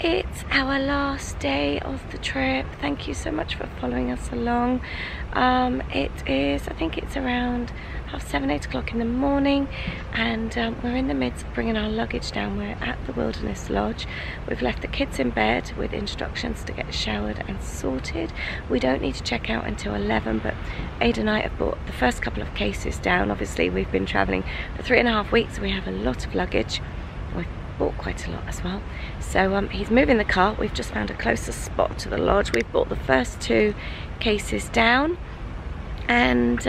it's our last day of the trip. Thank you so much for following us along. It is, I think it's around 7:30, 8 o'clock in the morning, and we're in the midst of bringing our luggage down. We're at the Wilderness Lodge. We've left the kids in bed with instructions to get showered and sorted. We don't need to check out until 11, but Ada and I have brought the first couple of cases down. Obviously we've been traveling for 3.5 weeks, so we have a lot of luggage. We've bought quite a lot as well. So he's moving the car. We've just found a closer spot to the lodge. We've brought the first 2 cases down, and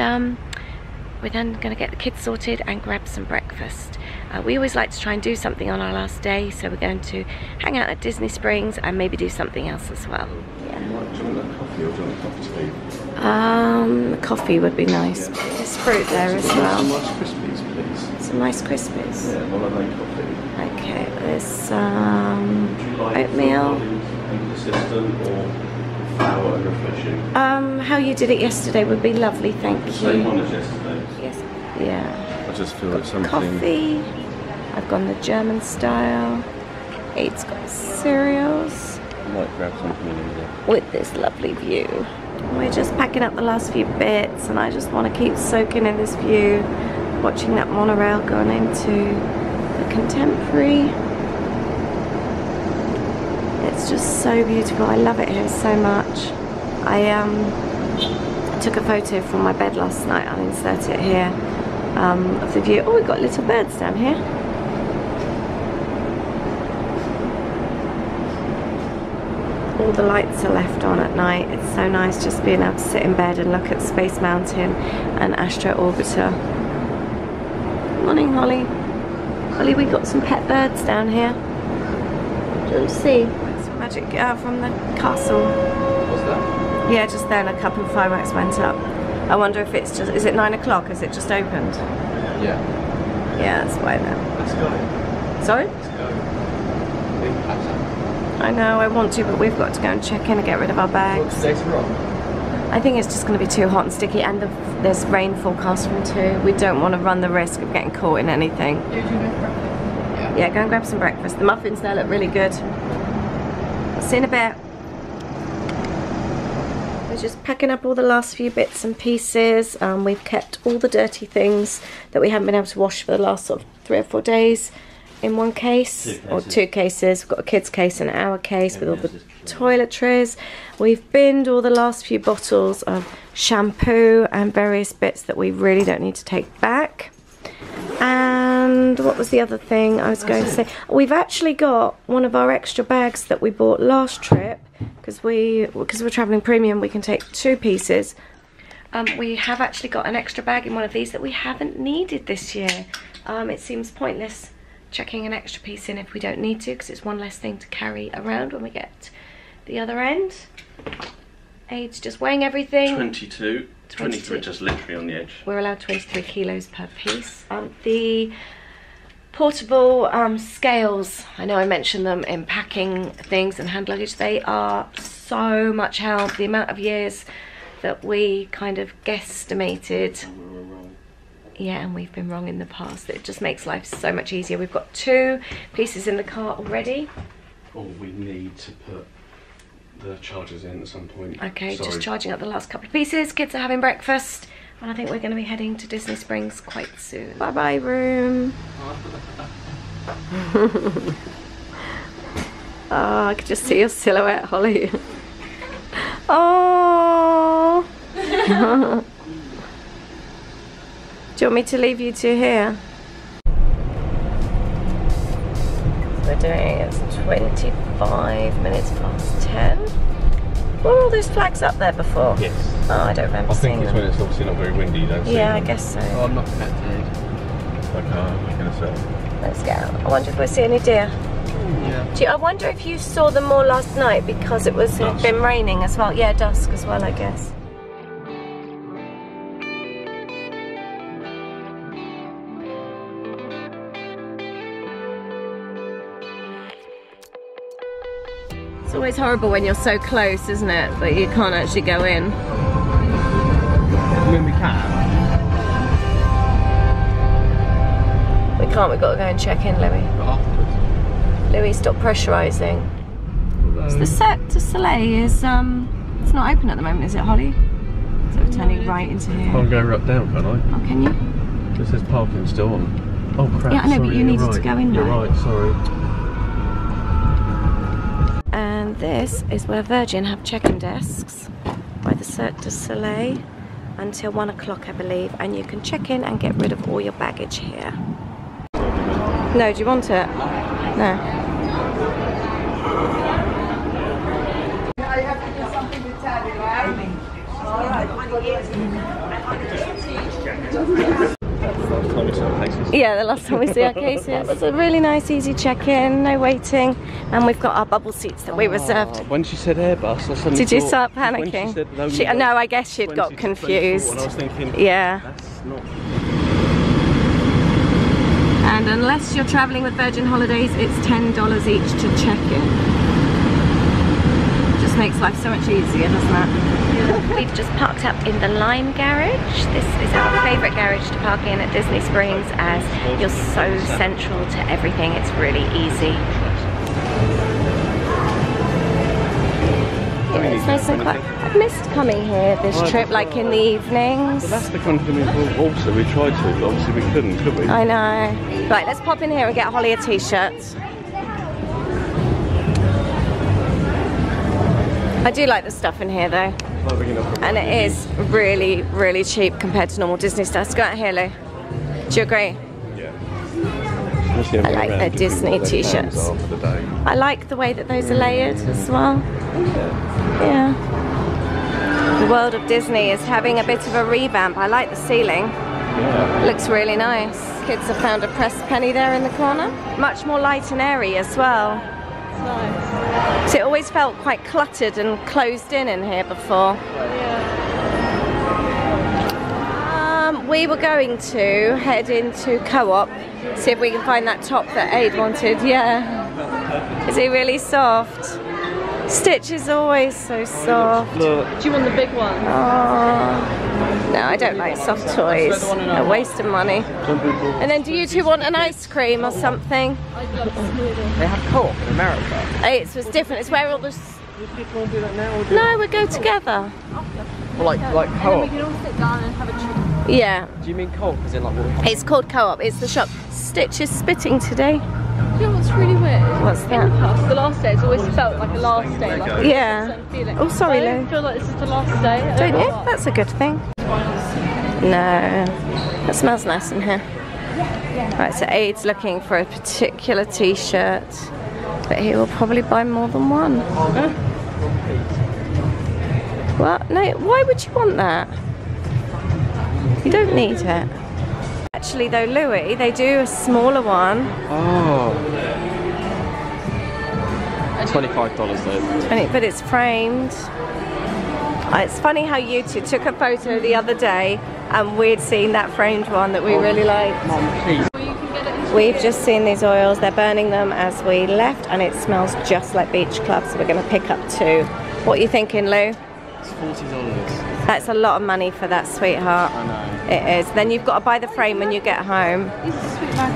we're then going to get the kids sorted and grab some breakfast. We always like to try and do something on our last day, so we're going to hang out at Disney Springs and maybe do something else as well. Yeah. Do you want a coffee or do you want a coffee? Coffee would be nice. There's fruit there as well. Some Rice Krispies, please. Some Rice Krispies. Yeah, one of them coffee. Okay, there's some oatmeal. Inconsistent or flour and refreshing? How you did it yesterday would be lovely, thank you. Same one as yesterday's. Yes, yeah. I just feel like something. Coffee. I've gone the German style. It's got cereals. I might grab something in there. With this lovely view. We're just packing up the last few bits, and I just want to keep soaking in this view, watching that monorail going into the Contemporary. It's just so beautiful. I love it here so much. I took a photo from my bed last night. I'll insert it here, of the view. Oh, we've got little birds down here. All the lights are left on at night. It's so nice just being able to sit in bed and look at Space Mountain and Astro Orbiter. Morning, Holly. Holly, we got some pet birds down here. Do you want to see? Some magic from the castle. What's that? Yeah, just then a couple of fireworks went up. I wonder if it's just, is it 9 o'clock? Has it just opened? Yeah. Yeah, that's why then. Let's go. Sorry? Let's go. Big pattern. I know, I want to, but we've got to go and check in and get rid of our bags. What's later on? I think it's just going to be too hot and sticky, and there's rain forecast from 2. We don't want to run the risk of getting caught in anything. Yeah, go and grab some breakfast. The muffins there look really good. I'll see you in a bit. We're just packing up all the last few bits and pieces. We've kept all the dirty things that we haven't been able to wash for the last sort of 3 or 4 days in one case, or 2 cases. We've got a kid's case and our case with all the toiletries. We've binned all the last few bottles of shampoo and various bits that we really don't need to take back. And what was the other thing I was going to say? We've actually got one of our extra bags that we bought last trip, because we're traveling premium, we can take 2 pieces. We have actually got an extra bag in one of these that we haven't needed this year. It seems pointless chucking an extra piece in if we don't need to, because it's one less thing to carry around when we get the other end. Ade's just weighing everything. 22. 23 just literally on the edge. We're allowed 23 kilos per piece. The portable scales, I know I mentioned them in packing things and hand luggage, they are so much help. The amount of years that we kind of guesstimated, yeah, and we've been wrong in the past. It just makes life so much easier. We've got 2 pieces in the car already. Oh, we need to put the chargers in at some point. Okay, sorry. just charging up the last couple of pieces. Kids are having breakfast, and I think we're going to be heading to Disney Springs quite soon. Bye bye, room. Oh, I could just see your silhouette, Holly. Oh. Do you want me to leave you 2 here? We're doing, it's 25 minutes past 10. Were all those flags up there before? Yes. Oh, I don't remember seeing them. I think it's when it's obviously not very windy, you don't see Yeah, them. I guess so. Oh, I'm not connected. Like, I'm going to say. Let's go. I wonder if we see any deer. Yeah. I wonder if you saw them more last night, because it was had been raining as well. Yeah, dusk as well, I guess. It's always horrible when you're so close, isn't it? But you can't actually go in. I mean, we can. We can't, we've got to go and check in, Louis. But afterwards. Louis, stop pressurising. So the Cirque du Soleil is, it's not open at the moment, is it, Holly? So we're turning right into here. I'll go right down, can I? Oh, can you? It says parking still on. Oh crap, Yeah, I know, sorry, but you needed to go in You're there. right, sorry. And this is where Virgin have check-in desks by the Cirque du Soleil until 1 o'clock, I believe, and you can check in and get rid of all your baggage here. No, do you want it? No. I have to do something with Teddy, right? All right. Yeah, the last time we see our cases. It's a really nice, easy check-in, no waiting, and we've got our bubble seats that we reserved. When she said Airbus, I suddenly Did you thought, start when panicking? she said, No, I guess she'd got 20 to 24, confused. and I was thinking, Yeah. that's not... And unless you're travelling with Virgin Holidays, it's $10 each to check in. Just makes life so much easier, doesn't it? We've just parked up in the Lime garage. This is our favourite garage to park in at Disney Springs, as you're so central to everything. It's really easy. Yeah, it's nice and quiet. I've missed coming here this trip, like in the evenings. But that's the kind of thing also we tried to, but obviously we couldn't, could we? I know. Right, let's pop in here and get Holly a t-shirt. I do like the stuff in here though. And it is really, really cheap compared to normal Disney stuff. Let's go out here, Lou. Do you agree? Yeah. I like their Disney t-shirts. I like the way that those are layered as well. Yeah. The world of Disney is having a bit of a revamp. I like the ceiling. Yeah. It looks really nice. Kids have found a pressed penny there in the corner. Much more light and airy as well. Nice. So it always felt quite cluttered and closed in here before. We were going to head into Co-op, see if we can find that top that Aid wanted. Yeah. Is it really soft? Stitch is always so soft. Look. Do you want the big one? Oh. No, I don't like soft toys. They're a waste of money. And then do you two want an ice cream or something? I'd love a smoothie. They have Co-op in America. It's different. It's where all the... No, we go together. Well, like And then we Co-op. can all sit down and have a treat. Yeah. Do you mean Co-op as in like what we have? It's called Co-op. It's the shop. Stitch is spitting today. Do you know what's really weird? What's that? The last day, it's always felt like a last day. Like Yeah. a certain feeling. Oh, sorry, I don't Lou. feel like this is the last day. I Don't know you? why. That's a good thing. No. That smells nice in here. Right, so Aid's looking for a particular t-shirt, but he will probably buy more than one. What? No, why would you want that? You don't need it. Actually though, Louis, they do a smaller one. Oh. $25 though. But it's framed. It's funny how you two took a photo the other day and we'd seen that framed one that we really liked. Mum, please. Well, you can get it in We've just seen these oils. They're burning them as we left and it smells just like Beach Club, so we're going to pick up 2. What are you thinking, Lou? It's $40. That's a lot of money for that, sweetheart. I know. It is. Then you've got to buy the frame when you get home.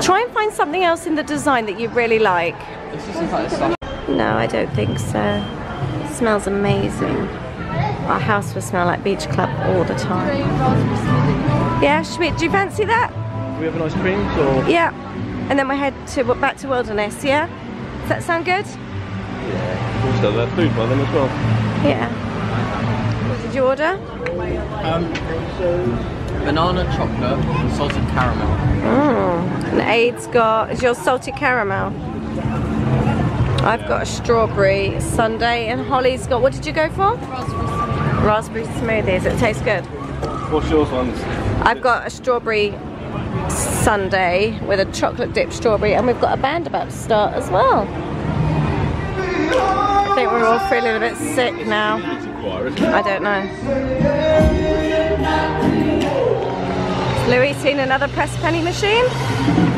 Try and find something else in the design that you really like. It's just like stuff. No, I don't think so. It smells amazing. Our house will smell like Beach Club all the time. Yeah, do you fancy that? Do we have an ice cream or? Yeah. And then we head back to Wilderness, yeah? Does that sound good? Yeah. Also that food by them as well. Yeah. What did you order? Banana chocolate and salted caramel. And Aid's got, is yours salted caramel? I've got a strawberry sundae and Holly's got, what did you go for? Raspberry smoothies. It tastes good. What's yours ones? I've got a strawberry sundae with a chocolate dipped strawberry, and we've got a band about to start as well. I think we're all feeling a bit sick now. I don't know. Louis seen another press penny machine?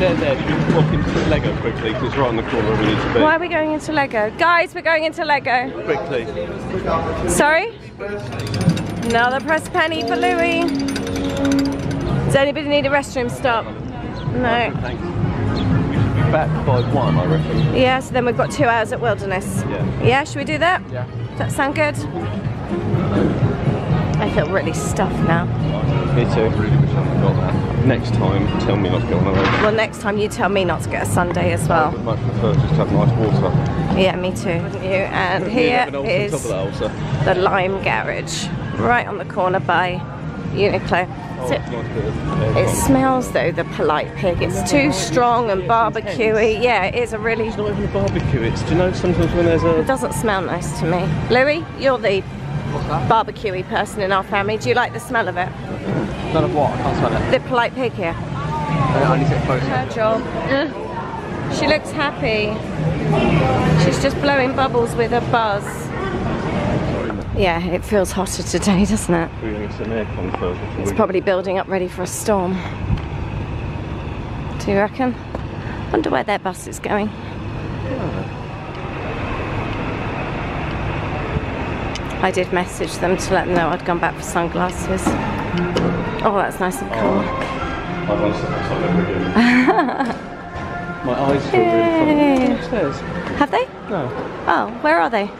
There. You can walk into Lego quickly because it's right on the corner where we need to be. Why are we going into Lego? Guys, we're going into Lego. Quickly. Sorry? Another press penny for Louis. Does anybody need a restroom stop? No. Thanks. back by 1, I reckon. Yeah, so then we've got 2 hours at Wilderness. Yeah. Yeah, should we do that? Yeah. Does that sound good? I feel really stuffed now. Me too. I really wish I forgot that. Next time, tell me not to get one of those. Well, next time you tell me not to get a sundae as well. I would much prefer just to have nice water. Yeah, me too. Wouldn't you? And here is the Lime Garage, right on the corner by Uniqlo. So it smells though, the polite pig. It's too strong and barbecuey. Yeah, it is a really... It's not even a barbecue, it's, do you know, sometimes when there's a... It doesn't smell nice to me. Louis, you're the barbecuey person in our family. Do you like the smell of it? None of what? I can't smell it. The polite pig here. I need to get closer. Her job. She looks happy. She's just blowing bubbles with a buzz. Yeah, it feels hotter today, doesn't it? We're going to get some aircon first. It's probably building up ready for a storm. Do you reckon? Wonder where their bus is going. I did message them to let them know I'd gone back for sunglasses. Oh, that's nice and cool. I want to set my again. My eyes feel really funny. Upstairs. Have they? No. Oh, where are they?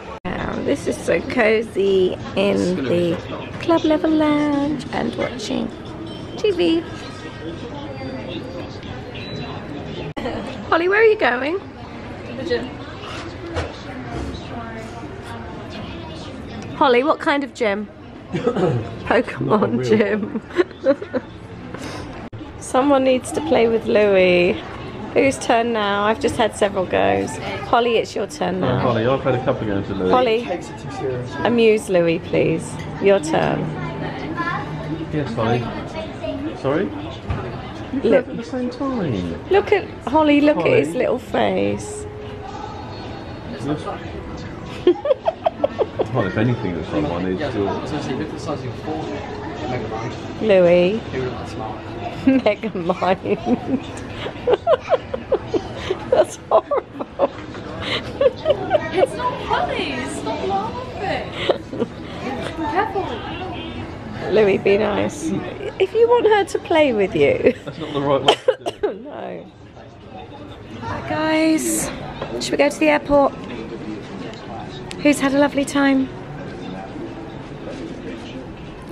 This is so cozy in the club level lounge and watching TV. Holly, where are you going? To the gym. Holly, what kind of gym? Pokemon gym. Someone needs to play with Louis. Whose turn now? I've just had several goes. Holly, it's your turn now. Holly, I've had a couple of goes to Louis. Holly, amuse Louis, please. Your turn. Yes, Holly. Sorry? You both at the same time. Look at Holly, look at his little face. Well, if anything, that's like one needs to. Look at the size of your forehead. Louis. He would have smart. Mega mind. That's horrible. It's not funny. Stop laughing. Careful. Louis, be nice. If you want her to play with you. That's not the right way to do it. No. Right, guys. Should we go to the airport? Who's had a lovely time?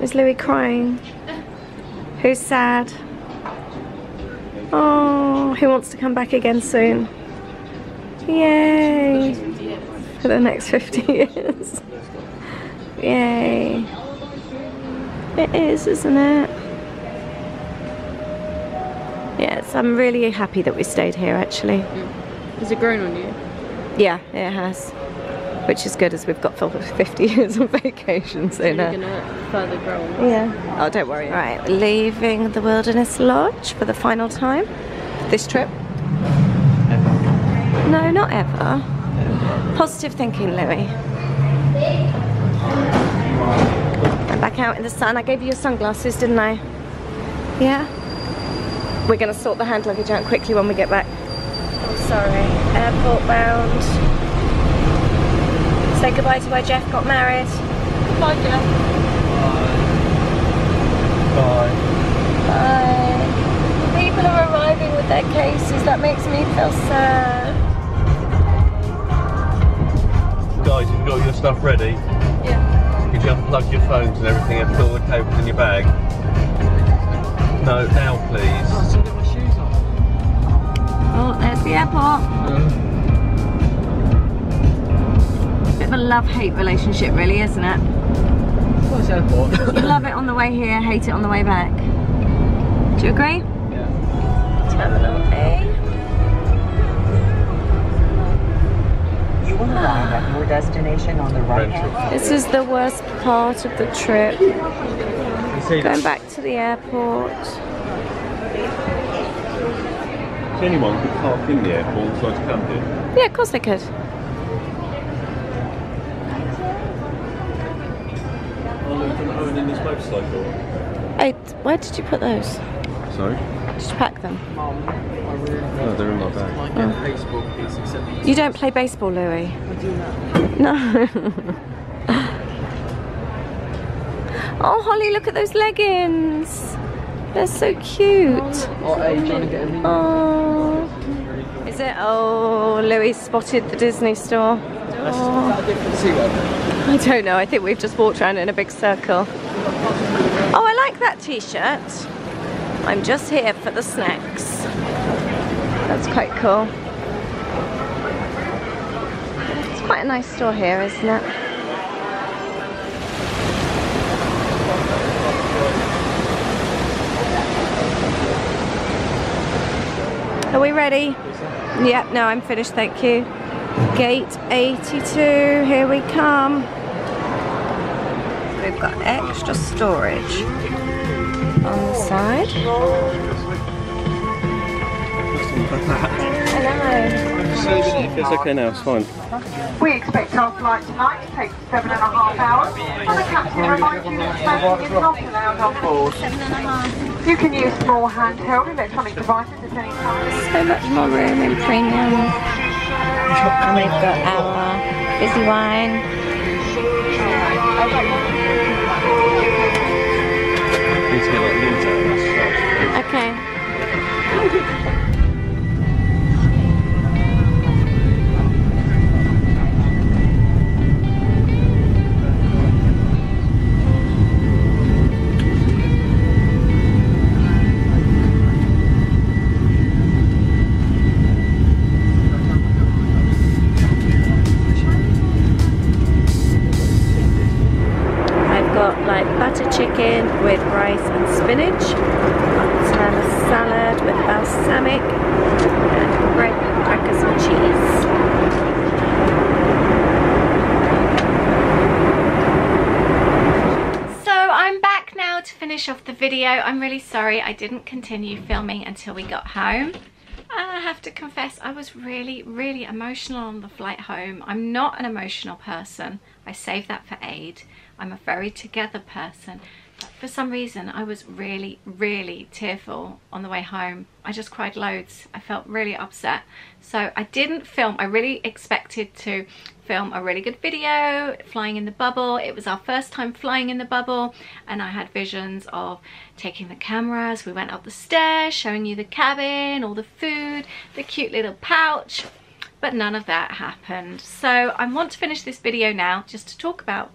Is Louis crying? Who's sad? Oh, who wants to come back again soon? Yay! For the next 50 years. Yay. It is, isn't it? Yes, I'm really happy that we stayed here actually. Has it grown on you? Yeah, it has. Which is good as we've got 50 years of vacation, so You're now. gonna further grow on. Yeah. Oh, don't worry. Right, leaving the Wilderness Lodge for the final time this trip. No, not ever. Positive thinking, Louis. I'm back out in the sun. I gave you your sunglasses, didn't I? Yeah? We're going to sort the hand luggage out quickly when we get back. Oh, sorry. Airport bound. Say goodbye to where Jeff got married. Goodbye, Jeff. Bye. Bye. People are arriving with their cases. That makes me feel sad. Guys, you've got your stuff ready? Yeah. Could you unplug your phones and everything and put all the cables in your bag? No, now please. I still get my shoes on. Oh, there's the airport. Bit of a love-hate relationship, really, isn't it? What's airport? You love it on the way here, hate it on the way back. Do you agree? Yeah. Terminal A. You will arrive at your destination on the right-hand. This is the worst part of the trip. You see, Going back to the airport. anyone could park in the airport and decide to come here. Yeah, of course they could. In this motorcycle. Hey, where did you put those? Sorry? Did you pack them? Mum, I really No, they're in my bag. like get a baseball piece except You don't play baseball, Louis? I do that. No. Oh, Holly, look at those leggings. They're so cute. Oh, hey, do you want to get a Oh. Is it? Oh, Louis spotted the Disney store. Oh. I don't know, I think we've just walked around in a big circle. Oh, I like that t-shirt. I'm just here for the snacks. That's quite cool. It's quite a nice store here, isn't it? Are we ready? Yep, no, I'm finished, thank you. Gate 82, here we come. We've got extra storage on the side. Hello. It's okay now, it's fine. We expect our flight tonight to take 7.5 hours. And the captain reminds you that smoking is not allowed on board. 7.5. You can use small handheld electronic devices at any time. So much more room in premium. And we've got our VYEN. Okay. Chicken with rice and spinach, a salad with balsamic, and bread, crackers and cheese. So I'm back now to finish off the video. I'm really sorry I didn't continue filming until we got home. I have to confess I was really emotional on the flight home. I'm not an emotional person. I save that for Aid. I'm a very together person. But for some reason I was really tearful on the way home. I just cried loads. I felt really upset. So I didn't film. I really expected to film a really good video flying in the bubble. It was our first time flying in the bubble and I had visions of taking the cameras. We went up the stairs, showing you the cabin, all the food, the cute little pouch. But none of that happened. So I want to finish this video now just to talk about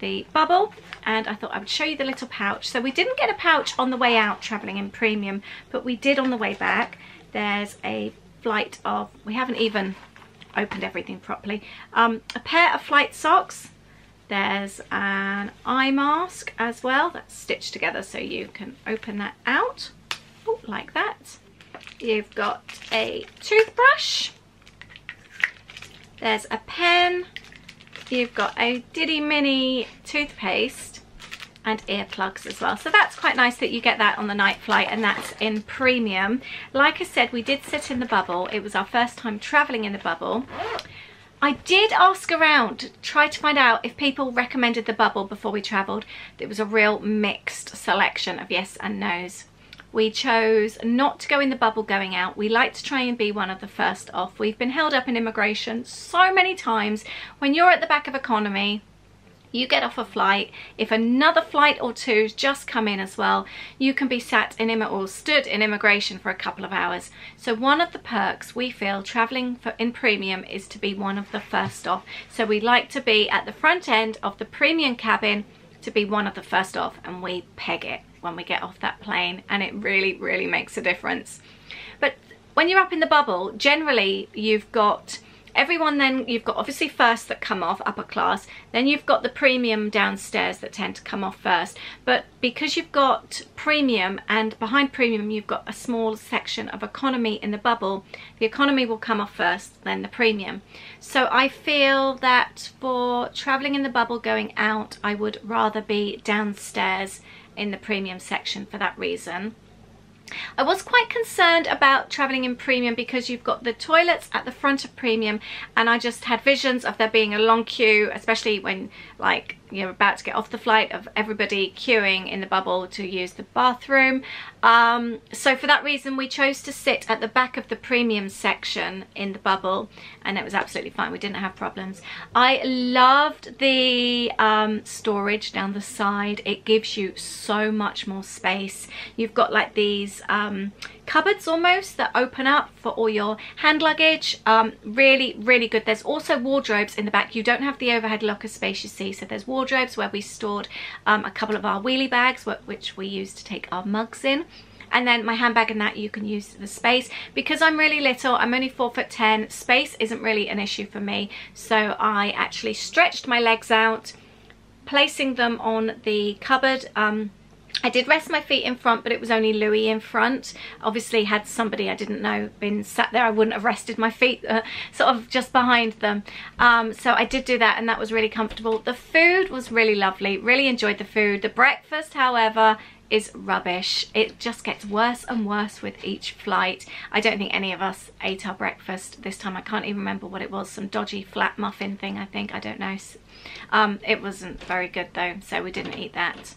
the bubble, and I thought I would show you the little pouch. So we didn't get a pouch on the way out traveling in premium, but we did on the way back. There's a flight of, we haven't even opened everything properly, a pair of flight socks. There's an eye mask as well that's stitched together so you can open that out. Ooh, like that. You've got a toothbrush. There's a pen. You've got a Diddy Mini toothpaste and earplugs as well. So that's quite nice that you get that on the night flight, and that's in premium. Like I said, we did sit in the bubble. It was our first time traveling in the bubble. I did ask around, try to find out if people recommended the bubble before we traveled. It was a real mixed selection of yes and no's. We chose not to go in the bubble going out. We like to try and be one of the first off. We've been held up in immigration so many times. When you're at the back of economy, you get off a flight. If another flight or two's just come in as well, you can be sat in or stood in immigration for a couple of hours. So one of the perks we feel traveling in premium is to be one of the first off. So we like to be at the front end of the premium cabin, to be one of the first off, and we peg it when we get off that plane, and it really makes a difference. But when you're up in the bubble, generally you've got everyone, then you've got obviously first that come off, upper class, then you've got the premium downstairs that tend to come off first. But because you've got premium, and behind premium you've got a small section of economy in the bubble, the economy will come off first, then the premium. So I feel that for traveling in the bubble going out, I would rather be downstairs in the premium section for that reason. I was quite concerned about traveling in premium because you've got the toilets at the front of premium, and I just had visions of there being a long queue, especially when like you're about to get off the flight, of everybody queuing in the bubble to use the bathroom. So for that reason we chose to sit at the back of the premium section in the bubble, and it was absolutely fine. We didn't have problems. I loved the storage down the side. It gives you so much more space. You've got like these cupboards almost that open up for all your hand luggage. Really good. There's also wardrobes in the back. You don't have the overhead locker space, you see, so there's wardrobes where we stored a couple of our wheelie bags which we use to take our mugs in, and then my handbag and that you can use the space. Because I'm really little, I'm only 4'10", space isn't really an issue for me, so I actually stretched my legs out, placing them on the cupboard. I did rest my feet in front, but it was only Louis in front. Obviously, had somebody I didn't know been sat there, I wouldn't have rested my feet sort of just behind them. So I did do that, and that was really comfortable. The food was really lovely. Really enjoyed the food. The breakfast, however, is rubbish. It just gets worse and worse with each flight. I don't think any of us ate our breakfast this time. I can't even remember what it was. Some dodgy flat muffin thing, I think. I don't know. It wasn't very good though, so we didn't eat that.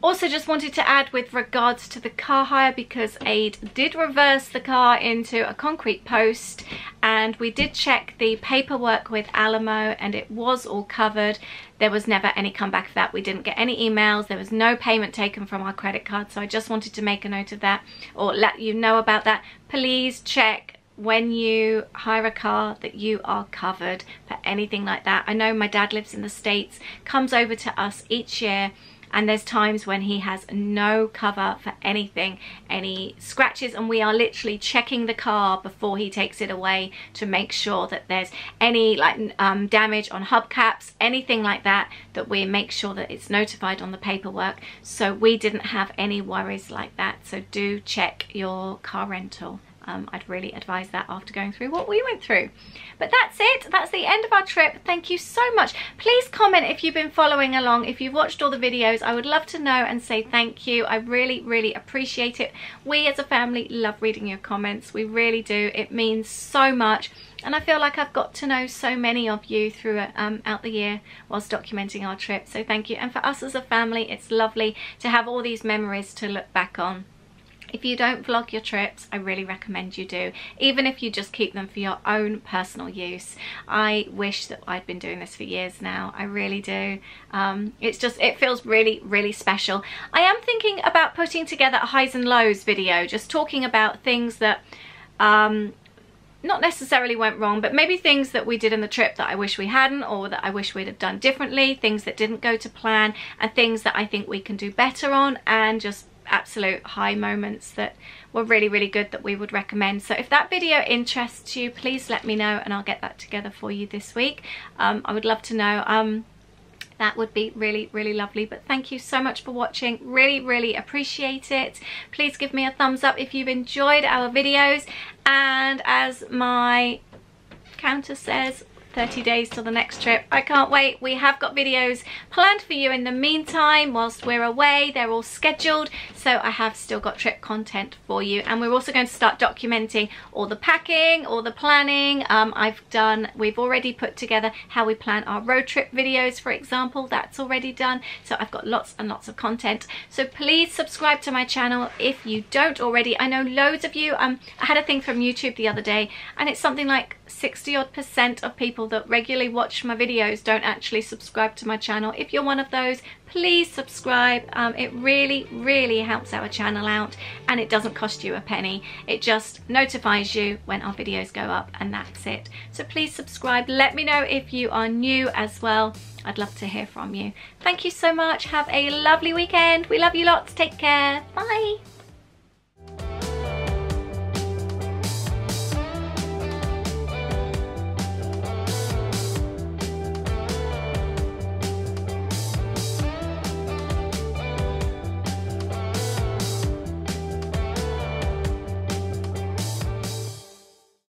Also just wanted to add with regards to the car hire, because Aid did reverse the car into a concrete post, and we did check the paperwork with Alamo and it was all covered. There was never any comeback of that. We didn't get any emails. There was no payment taken from our credit card. So I just wanted to make a note of that, or let you know about that. Please check when you hire a car that you are covered for anything like that. I know my dad lives in the States, comes over to us each year, and there's times when he has no cover for anything, any scratches, and we are literally checking the car before he takes it away to make sure that there's any like damage on hubcaps, anything like that, that we make sure that it's notified on the paperwork. So we didn't have any worries like that. So do check your car rental. I'd really advise that after going through what we went through. But that's it. That's the end of our trip. Thank you so much. Please comment if you've been following along. If you've watched all the videos, I would love to know and say thank you. I really appreciate it. We as a family love reading your comments. We really do. It means so much. And I feel like I've got to know so many of you throughout the year whilst documenting our trip. So thank you. And for us as a family, it's lovely to have all these memories to look back on. If you don't vlog your trips, I really recommend you do, even if you just keep them for your own personal use. I wish that I'd been doing this for years now. I really do. It feels really special. I am thinking about putting together a highs and lows video, just talking about things that not necessarily went wrong, but maybe things that we did in the trip that I wish we hadn't, or that I wish we'd have done differently, things that didn't go to plan, and things that I think we can do better on, and just absolute high moments that were really good that we would recommend. So if that video interests you, please let me know and I'll get that together for you this week. I would love to know. That would be really lovely. But thank you so much for watching. Really appreciate it. Please give me a thumbs up if you've enjoyed our videos, and as my counter says, 30 days till the next trip. I can't wait. We have got videos planned for you in the meantime whilst we're away. They're all scheduled, so I have still got trip content for you. And we're also going to start documenting all the packing, all the planning. We've already put together how we plan our road trip videos, for example. That's already done. So I've got lots and lots of content. So please subscribe to my channel if you don't already. I know loads of you, I had a thing from YouTube the other day, and it's something like 60% of people that regularly watch my videos don't actually subscribe to my channel. If you're one of those, please subscribe. It really helps our channel out, and it doesn't cost you a penny. It just notifies you when our videos go up, and that's it. So please subscribe. Let me know if you are new as well. I'd love to hear from you. Thank you so much. Have a lovely weekend. We love you lots. Take care. Bye.